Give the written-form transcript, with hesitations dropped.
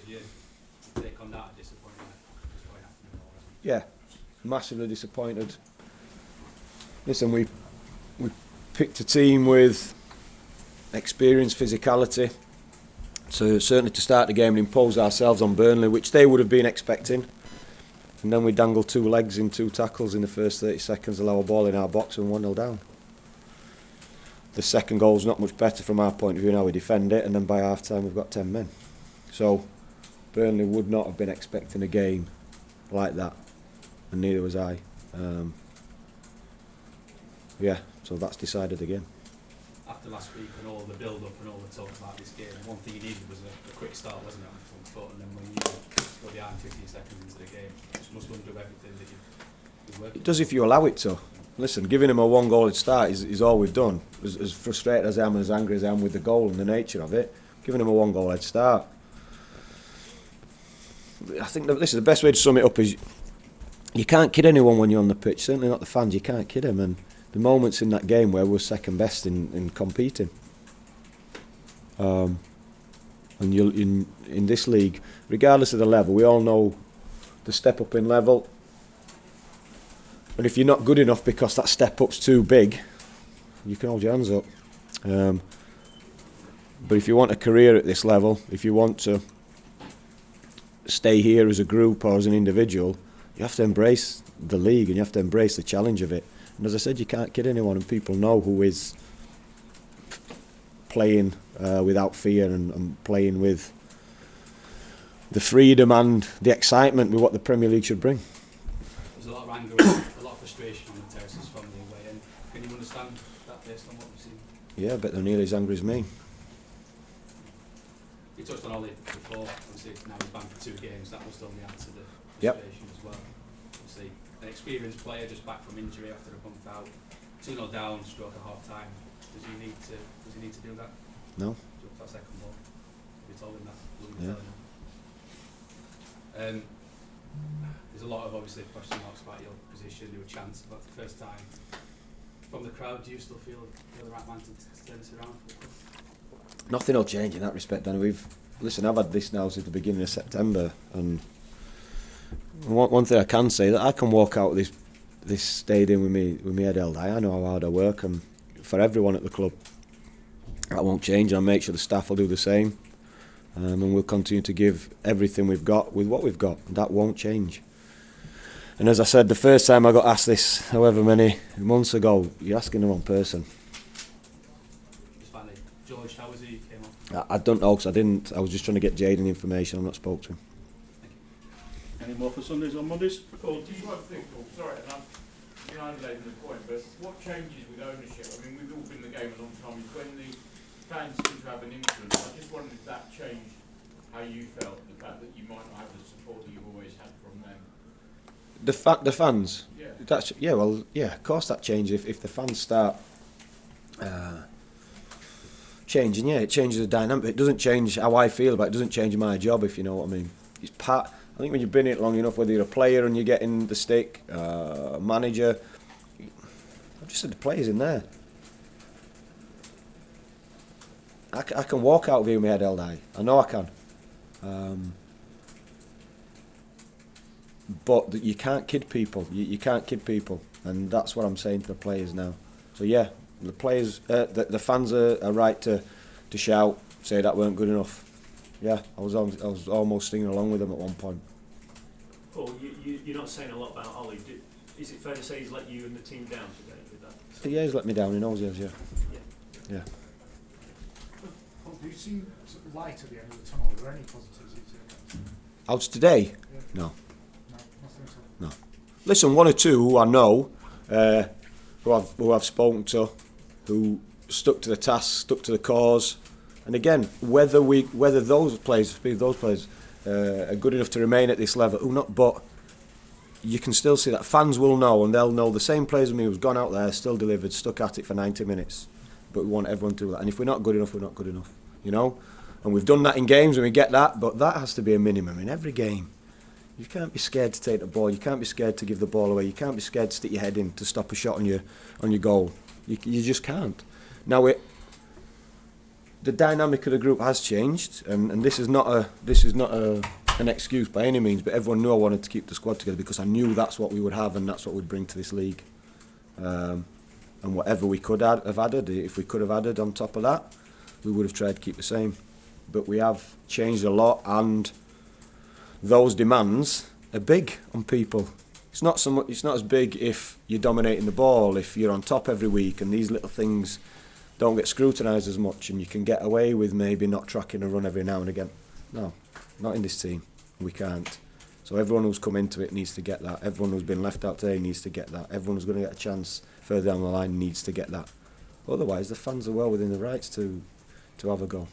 you take on that disappointment? Yeah, massively disappointed. Listen, we picked a team with experience, physicality, so certainly to start the game and impose ourselves on Burnley, which they would have been expecting. And then we dangled 2 legs in 2 tackles in the first 30 seconds, allow a ball in our box and 1-0 down. The second goal's not much better from our point of view. Now we defend it, and then by half time we've got 10 men. So Burnley would not have been expecting a game like that, and neither was I. Yeah, so that's decided again. After last week and all the build-up and all the talk about this game, one thing you needed was a quick start, wasn't it, on the front foot, and then when you go behind 15 seconds into the game, you just must undo everything that you've worked. It does if you allow it to. Listen, giving him a 1-goal start is all we've done. As frustrated as I am and as angry as I am with the goal and the nature of it, giving him a 1-goal head start. I think that, listen, the best way to sum it up is you can't kid anyone when you're on the pitch, certainly not the fans, you can't kid them. And the moments in that game where we're second best in competing. And you'll, in this league, regardless of the level, we all know the step up in level. And if you're not good enough because that step up's too big, you can hold your hands up. But if you want a career at this level, if you want to stay here as a group or as an individual, you have to embrace the league and you have to embrace the challenge of it. And as I said, you can't kid anyone, and people know who is playing without fear and playing with the freedom and the excitement with what the Premier League should bring. There's a lot of anger, a lot of frustration on the terraces from the away end. Can you understand that based on what you've seen? Yeah, I bet they're nearly as angry as me. You touched on Ollie before, obviously now he's banned for 2 games, that must only add to the frustration as well. Obviously, an experienced player just back from injury after a month out, 2-0 down, stroke at half time. Does he need to do that? No. Jump that second ball. Have you told him that? Yeah. There's a lot of obviously question marks about your position, your chance, but the first time from the crowd, do you still feel you're the right man to turn this around? Nothing will change in that respect, Danny. I've had this now since the beginning of September, and one thing I can say, that I can walk out of this stadium with me head held high. I know how hard I work, and for everyone at the club, that won't change. I'll make sure the staff will do the same, and we'll continue to give everything we've got with what we've got. That won't change. And as I said, the first time I got asked this, however many months ago, you're asking the wrong person. Just finally, George, how was he? Came on? I don't know, because I was just trying to get Jayden information. I've not spoke to him. Any more for Sundays or Mondays? Paul, do you have to think, Paul, sorry, and I'm laboring the point, but what changes with ownership? I mean, we've all been in the game a long time. When the fans seem to have an influence, I just wondered if that changed how you felt, the fact that you might not have the support that you've always had from them. The fans? Yeah. Of course that changes if the fans start changing. Yeah, it changes the dynamic. It doesn't change how I feel about it. It doesn't change my job, if you know what I mean. It's part. I think when you've been in it long enough, whether you're a player and you're getting the stick, manager, I've just said the players in there. I can walk out of here with my head held high. I know I can. But you can't kid people. You can't kid people, and that's what I'm saying to the players now. So yeah, the players, the fans are right to shout, say that weren't good enough. Yeah, I was almost singing along with them at one point. Paul, you're not saying a lot about Ollie. Is it fair to say he's let you and the team down today with that? Yeah, he's let me down. He knows he has. Yeah. Paul, do you see sort of light at the end of the tunnel? Are there any positives you've seen? Out today? Yeah. No. No, nothing at all. No. Listen, 1 or 2 who I know, who I've spoken to, who stuck to the task, stuck to the cause. And again, whether those players are good enough to remain at this level, or not, but you can still see that fans will know, and they'll know the same players as me who's gone out there, still delivered, stuck at it for 90 minutes. But we want everyone to do that. And if we're not good enough, we're not good enough, you know. And we've done that in games, and we get that, but that has to be a minimum in every game. You can't be scared to take the ball. You can't be scared to give the ball away. You can't be scared to stick your head in to stop a shot on your goal. You just can't. Now the dynamic of the group has changed, and this is not an excuse by any means. But everyone knew I wanted to keep the squad together because I knew that's what we would have and that's what we'd bring to this league. And whatever we could have added, if we could have added on top of that, we would have tried to keep the same. But we have changed a lot, and those demands are big on people. It's not so much. It's not as big if you're dominating the ball, if you're on top every week, and these little things don't get scrutinised as much, and you can get away with maybe not tracking a run every now and again. No, not in this team. We can't. So everyone who's come into it needs to get that. Everyone who's been left out today needs to get that. Everyone who's going to get a chance further down the line needs to get that. Otherwise, the fans are well within the rights to have a go.